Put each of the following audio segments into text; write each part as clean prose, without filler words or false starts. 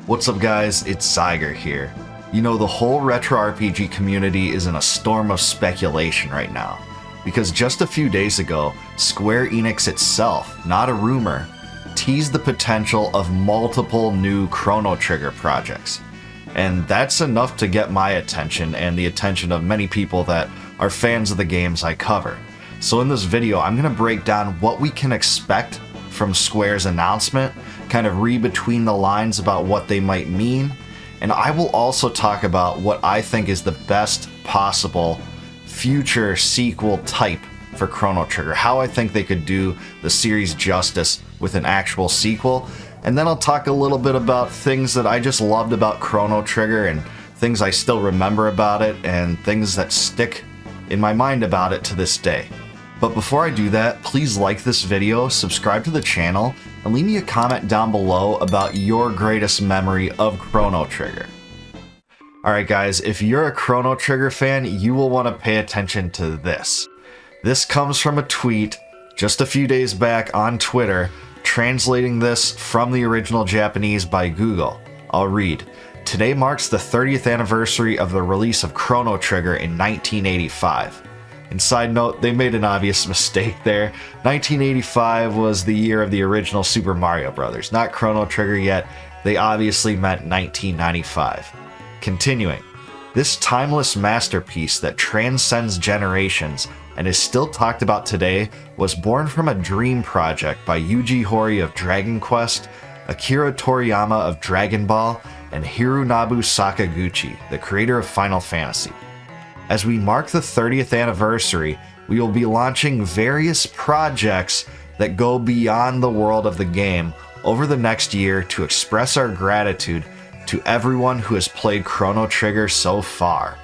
What's up guys, it's Zyger here. You know, the whole retro RPG community is in a storm of speculation right now, because just a few days ago, Square Enix itself, not a rumor, teased the potential of multiple new Chrono Trigger projects. And that's enough to get my attention and the attention of many people that are fans of the games I cover. So in this video, I'm going to break down what we can expect from Square's announcement, kind of read between the lines about what they might mean, and I will also talk about what I think is the best possible future sequel type for Chrono Trigger, how I think they could do the series justice with an actual sequel, and then I'll talk a little bit about things that I just loved about Chrono Trigger and things I still remember about it and things that stick in my mind about it to this day. But before I do that, please like this video, subscribe to the channel, and leave me a comment down below about your greatest memory of Chrono Trigger. Alright guys, if you're a Chrono Trigger fan, you will want to pay attention to this. This comes from a tweet just a few days back on Twitter, translating this from the original Japanese by Google. I'll read. Today marks the 30th anniversary of the release of Chrono Trigger in 1985. And side note, they made an obvious mistake there. 1985 was the year of the original Super Mario Bros., not Chrono Trigger yet. They obviously meant 1995. Continuing, this timeless masterpiece that transcends generations and is still talked about today was born from a dream project by Yuji Horii of Dragon Quest, Akira Toriyama of Dragon Ball, and Hironobu Sakaguchi, the creator of Final Fantasy. As we mark the 30th anniversary, we will be launching various projects that go beyond the world of the game over the next year to express our gratitude to everyone who has played Chrono Trigger so far.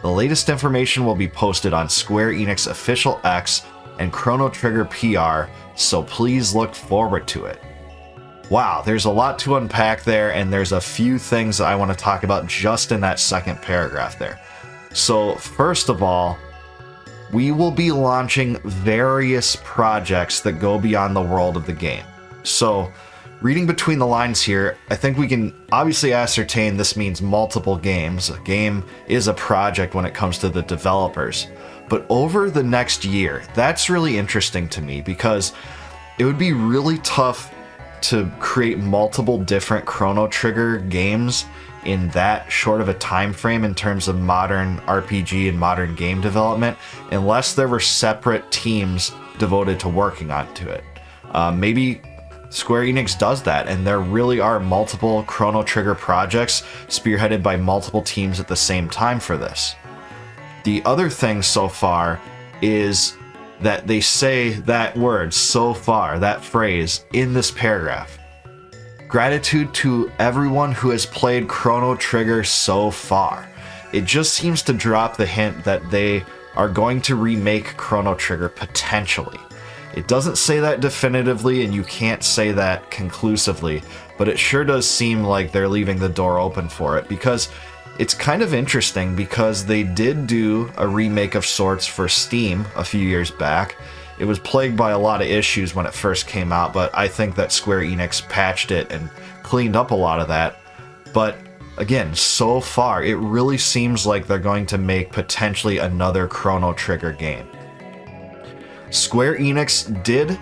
The latest information will be posted on Square Enix official X and Chrono Trigger PR, so please look forward to it. Wow, there's a lot to unpack there, and there's a few things that I want to talk about just in that second paragraph there. So first of all, we will be launching various projects that go beyond the world of the game. So reading between the lines here, I think we can obviously ascertain this means multiple games. A game is a project when it comes to the developers. But over the next year, that's really interesting to me because it would be really tough to create multiple different Chrono Trigger games in that short of a time frame in terms of modern RPG and modern game development, unless there were separate teams devoted to working onto it. Maybe Square Enix does that, and there really are multiple Chrono Trigger projects spearheaded by multiple teams at the same time for this. The other thing so far is that they say that word, so far, that phrase, in this paragraph. Gratitude to everyone who has played Chrono Trigger so far. It just seems to drop the hint that they are going to remake Chrono Trigger potentially. It doesn't say that definitively, and you can't say that conclusively, but it sure does seem like they're leaving the door open for it, because it's kind of interesting because they did do a remake of sorts for Steam a few years back. It was plagued by a lot of issues when it first came out, but I think that Square Enix patched it and cleaned up a lot of that. But again, so far, it really seems like they're going to make potentially another Chrono Trigger game. Square Enix did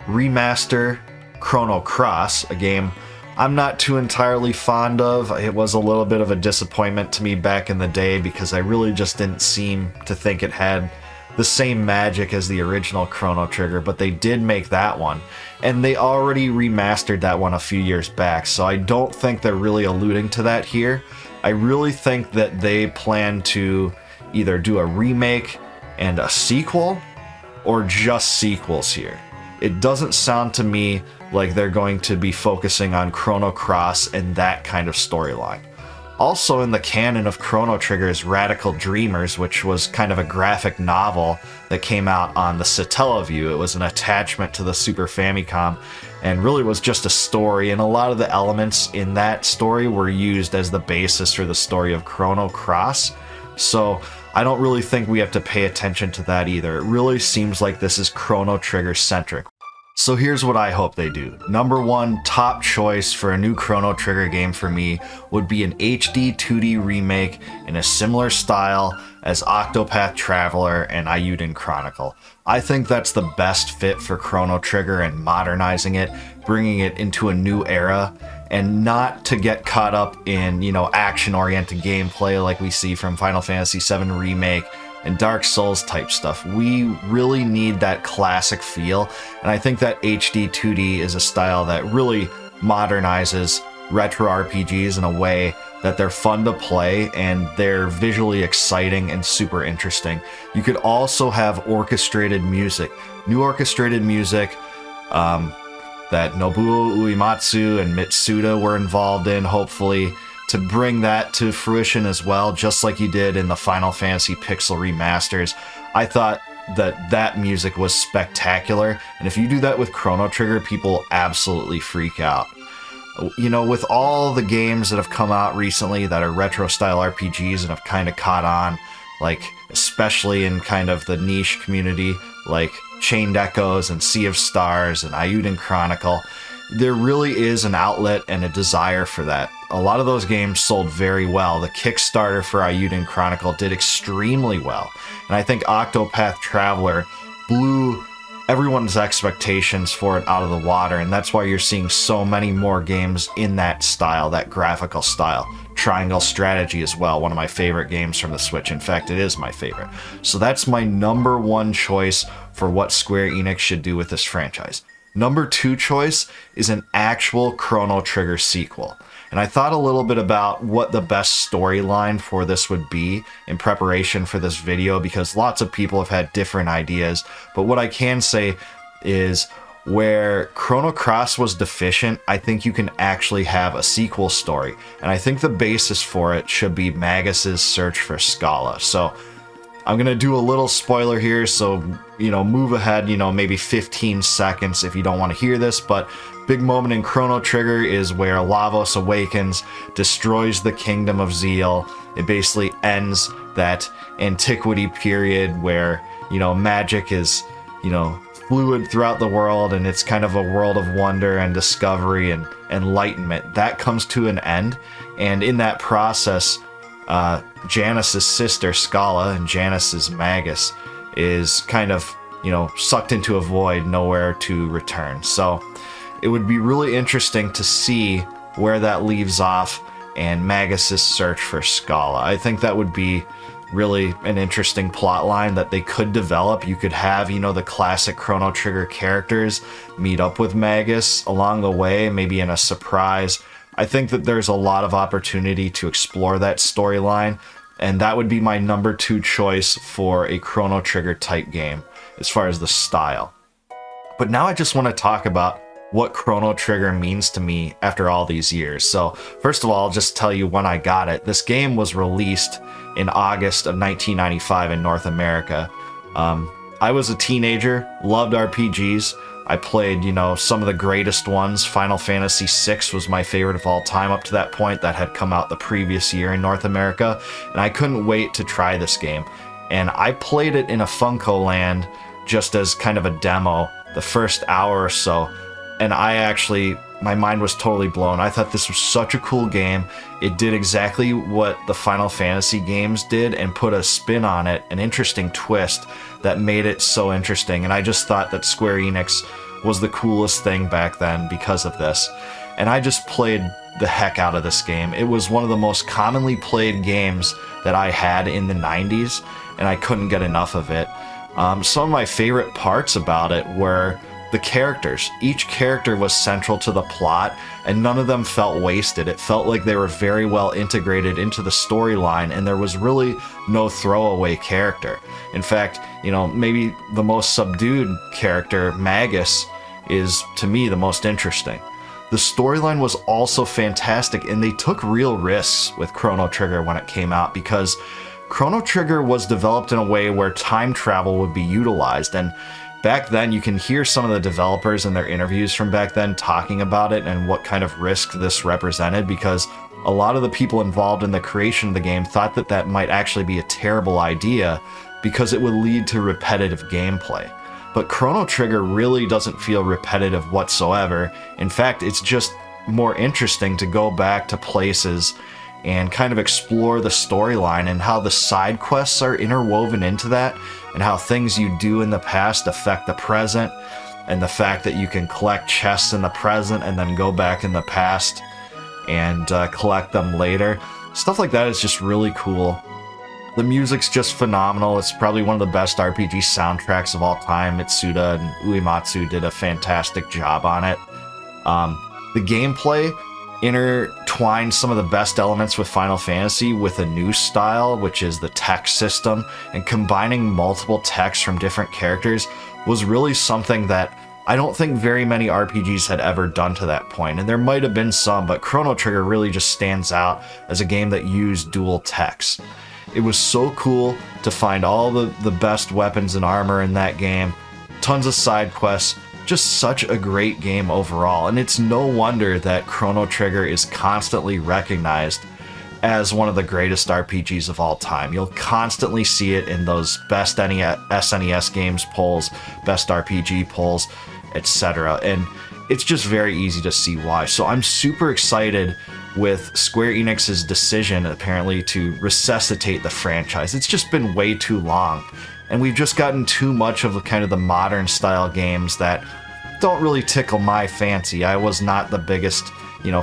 remaster Chrono Cross, a game I'm not too entirely fond of. It was a little bit of a disappointment to me back in the day because I really just didn't seem to think it had the same magic as the original Chrono Trigger, but they did make that one, and they already remastered that one a few years back, so I don't think they're really alluding to that here. I really think that they plan to either do a remake and a sequel, or just sequels here. It doesn't sound to me like they're going to be focusing on Chrono Cross and that kind of storyline. Also in the canon of Chrono Trigger is Radical Dreamers, which was kind of a graphic novel that came out on the Satellaview. It was an attachment to the Super Famicom and really was just a story, and a lot of the elements in that story were used as the basis for the story of Chrono Cross. So I don't really think we have to pay attention to that either. It really seems like this is Chrono Trigger centric. So here's what I hope they do. Number one, top choice for a new Chrono Trigger game for me would be an HD 2D remake in a similar style as Octopath Traveler and Ayuden Chronicle. I think that's the best fit for Chrono Trigger and modernizing it, bringing it into a new era, and not to get caught up in, action-oriented gameplay like we see from Final Fantasy VII Remake and Dark Souls type stuff. We really need that classic feel, and I think that HD 2D is a style that really modernizes retro RPGs in a way that they're fun to play and they're visually exciting and super interesting. You could also have orchestrated music, new orchestrated music that Nobuo Uematsu and Mitsuda were involved in, hopefully, to bring that to fruition as well, just like you did in the Final Fantasy Pixel remasters. I thought that music was spectacular, and if you do that with Chrono Trigger, people absolutely freak out. With all the games that have come out recently that are retro-style RPGs and have kind of caught on, like especially in kind of the niche community, like Chained Echoes and Sea of Stars and Ayuden Chronicle, there really is an outlet and a desire for that. A lot of those games sold very well. The Kickstarter for Ayuden Chronicle did extremely well, and I think Octopath Traveler blew everyone's expectations for it out of the water, and that's why you're seeing so many more games in that style, that graphical style. Triangle Strategy as well, one of my favorite games from the Switch. In fact, it is my favorite. So that's my number one choice for what Square Enix should do with this franchise. Number two choice is an actual Chrono Trigger sequel. And I thought a little bit about what the best storyline for this would be in preparation for this video, because lots of people have had different ideas. But what I can say is, where Chrono Cross was deficient, I think you can actually have a sequel story. And I think the basis for it should be Magus's search for Scala. So I'm going to do a little spoiler here, so, move ahead, maybe 15 seconds if you don't want to hear this, but big moment in Chrono Trigger is where Lavos awakens, destroys the Kingdom of Zeal. It basically ends that antiquity period where, magic is, fluid throughout the world, and it's kind of a world of wonder and discovery and enlightenment. That comes to an end, and in that process, Janus's sister Scala, and Janus is Magus, is kind of, sucked into a void, nowhere to return. So it would be really interesting to see where that leaves off and Magus's search for Scala. I think that would be really an interesting plot line that they could develop. You could have, the classic Chrono Trigger characters meet up with Magus along the way, maybe in a surprise. I think that there's a lot of opportunity to explore that storyline, and that would be my number two choice for a Chrono Trigger type game as far as the style. But now I just want to talk about what Chrono Trigger means to me after all these years. So first of all, I'll just tell you when I got it. This game was released in August of 1995 in North America. I was a teenager, loved RPGs. I played, some of the greatest ones. Final Fantasy VI was my favorite of all time up to that point. That had come out the previous year in North America, and I couldn't wait to try this game. And I played it in a Funko Land just as kind of a demo the first hour or so, and my mind was totally blown. I thought this was such a cool game. It did exactly what the Final Fantasy games did and put a spin on it, an interesting twist that made it so interesting. And I just thought that Square Enix was the coolest thing back then because of this. And I just played the heck out of this game. It was one of the most commonly played games that I had in the 90s, and I couldn't get enough of it. Some of my favorite parts about it were the characters. Each character was central to the plot, and none of them felt wasted. It felt like they were very well integrated into the storyline, and there was really no throwaway character. In fact, maybe the most subdued character, Magus, is, to me, the most interesting. The storyline was also fantastic, and they took real risks with Chrono Trigger when it came out, because Chrono Trigger was developed in a way where time travel would be utilized, and back then, you can hear some of the developers in their interviews from back then talking about it and what kind of risk this represented, because a lot of the people involved in the creation of the game thought that that might actually be a terrible idea because it would lead to repetitive gameplay. but Chrono Trigger really doesn't feel repetitive whatsoever. In fact, it's just more interesting to go back to places and kind of explore the storyline and how the side quests are interwoven into that, and how things you do in the past affect the present, and the fact that you can collect chests in the present and then go back in the past and collect them later. Stuff like that is just really cool. The music's just phenomenal. It's probably one of the best RPG soundtracks of all time. Mitsuda and Uematsu did a fantastic job on it. The gameplay intertwined some of the best elements with Final Fantasy with a new style, which is the tech system, and combining multiple techs from different characters was really something that I don't think very many RPGs had ever done to that point. And there might have been some, but Chrono Trigger really just stands out as a game that used dual techs. It was so cool to find all the best weapons and armor in that game, tons of side quests, just such a great game overall. And it's no wonder that Chrono Trigger is constantly recognized as one of the greatest RPGs of all time. You'll constantly see it in those best SNES games polls, best RPG polls, etc. And it's just very easy to see why. So I'm super excited with Square Enix's decision, apparently, to resuscitate the franchise. It's just been way too long, and we've just gotten too much of kind of the modern style games that don't really tickle my fancy. I was not the biggest,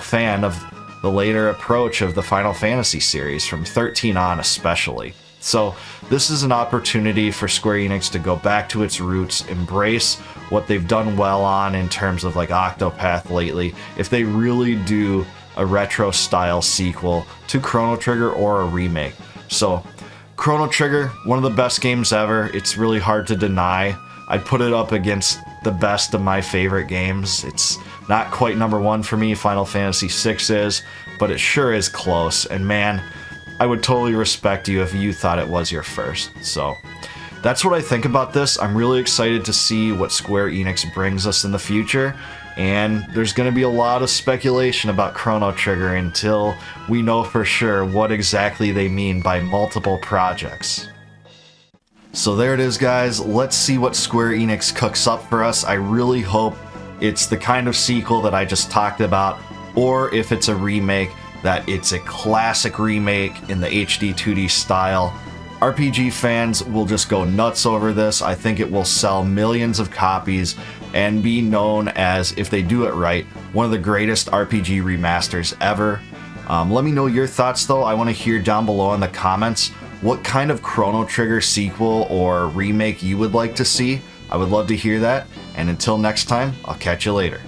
fan of the later approach of the Final Fantasy series, from 13 on especially. So this is an opportunity for Square Enix to go back to its roots, embrace what they've done well on in terms of like Octopath lately, if they really do a retro style sequel to Chrono Trigger or a remake. So Chrono Trigger, one of the best games ever. It's really hard to deny. I'd put it up against the best of my favorite games. It's not quite number one for me, Final Fantasy VI is, but it sure is close. And man, I would totally respect you if you thought it was your first. So that's what I think about this. I'm really excited to see what Square Enix brings us in the future. And there's going to be a lot of speculation about Chrono Trigger until we know for sure what exactly they mean by multiple projects. So there it is, guys. Let's see what Square Enix cooks up for us. I really hope it's the kind of sequel that I just talked about, or if it's a remake, that it's a classic remake in the HD 2D style. RPG fans will just go nuts over this. I think it will sell millions of copies and be known as, if they do it right, one of the greatest RPG remasters ever. Let me know your thoughts though. I want to hear down below in the comments what kind of Chrono Trigger sequel or remake you would like to see. I would love to hear that. And until next time, I'll catch you later.